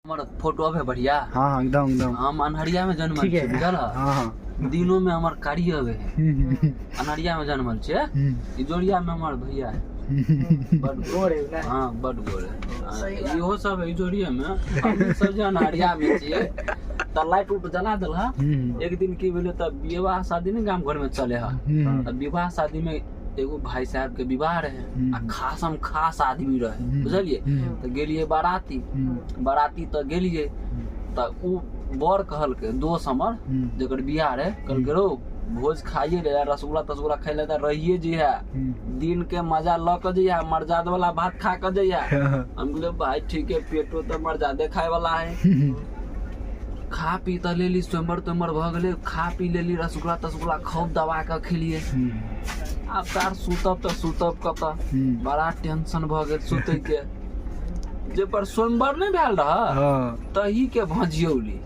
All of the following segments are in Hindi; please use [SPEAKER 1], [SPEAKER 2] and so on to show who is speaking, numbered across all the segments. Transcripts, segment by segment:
[SPEAKER 1] हमारा फोटो है बढ़िया।
[SPEAKER 2] हाँ हाँ एकदम एकदम।
[SPEAKER 1] हम अनहरिया में जन्मल छे बुझल।
[SPEAKER 2] हाँ हाँ
[SPEAKER 1] दिनों में हमार कारी हवे है। अनहरिया में जन्मल छे। इजोरिया में हमार भैया है। बड गोरे है। हां बड गोरे। इहो सब इजोरिया में हम सब जन अनहरिया में छिए। त लाइट उठ जला देला। एक दिन की भेले त विवाह शादी ने गांव घर में चले हा। त विवाह शादी में एगो भाई साहब के विवाह रहे आ खासम खास आदमी रहे बुझलिए। त गेलिए बाराती त गेलिए त उ बर कहल के दोस्त हमर जकर बियाह रहे कहल के रो भोज खाइए ले रसगुल्ला खाइले त रहिए जी है दिन के मजा ल के जइया मर्जाद वाला भात खा के जइया। हम कहले भाई ठीक है पेटो त मर्जादे खाए वाला है। खा पी त लेली स्वयंवर भ गेले खा पी लेली रसगुल्ला खूब दबा के खेलिए। अब तार सुतब कत बड़ा टेंशन भ गेल सुते के जे पर स्वयंवर नहीं भेल रहा तही के भजियौली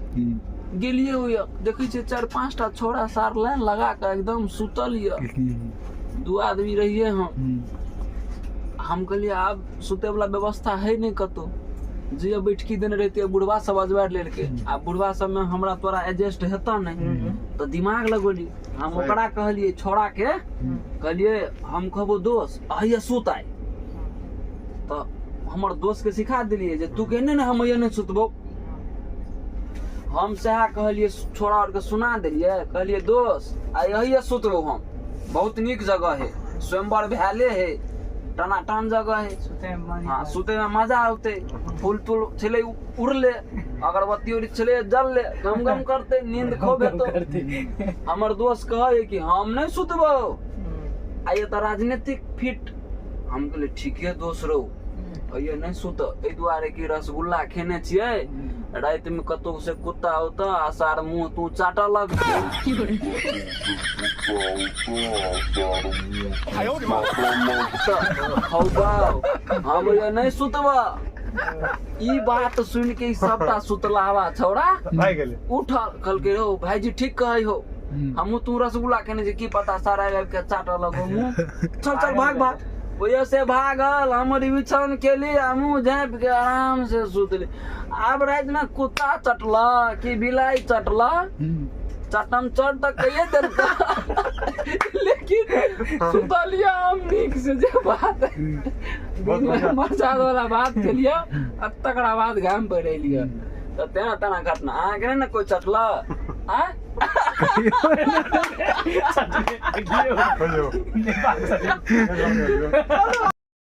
[SPEAKER 1] गेलिए देखे छे 4-5 टा छोरा सार लाइन लगा के एकदम सुतल ये। दू आदमी रहिए हम कहलिए अब सुते वाला व्यवस्था है नहीं कतो जे बैठकी देने रहते बुढ़वा सब अजवार लेल के आ बुढ़वा सब में हमरा तोरा एडजस्ट हेता नहीं तो दिमाग लगोली। हम ओकरा कहलिए छोड़ा के कहलिए हम कहबो दोस्त आइए सुत आए तो हमर दोस्त के सिखा दिलिए जे तू कहने ना हम ये नहीं सुतबो। हम सहा कहलिए छोड़ा और के सुना दिलिए कहलिए दोस्त आ यही सुतबो हम बहुत निक जगह है स्वयंवर भैले है टनाटन जगह है। हाँ सुते में मजा आते फूल तूल चले उड़ले अगरबत्ती उड़ी चले जल ले गम करते नींद खोबे तो हमर दोस्त कहे कि हम नहीं सुतबो आइए तो राजनीतिक फिट। हम कहले ठीक है दोस्त रो ये नहीं सुत ए दुआरे की रसगुल्ला खेने छिए रात में कतो से कुत्ता होता आसार मुंह तू चाटा लग हम ये नहीं सुतबा। ई बात सुन के सबटा सुतलावा छोड़ा उठल कल के रो भाईजी ठीक कहे हो हम तू रसगुल्ला खेने जे की पता सारा के चाटा लगो मुंह चल भाग वजह से भागल हम रिविशन के लिए हम झाँप के आराम से सुतली। अब रात में कुत्ता चटला कि बिलाई चटला चटम चट तक कहिए देर का लेकिन सुतलिया हम नीक से जे बात मरचाद वाला बात के लिए अब तकड़ा बात घाम पड़े लिया तो तेना घटना आगे ना कोई चटला आ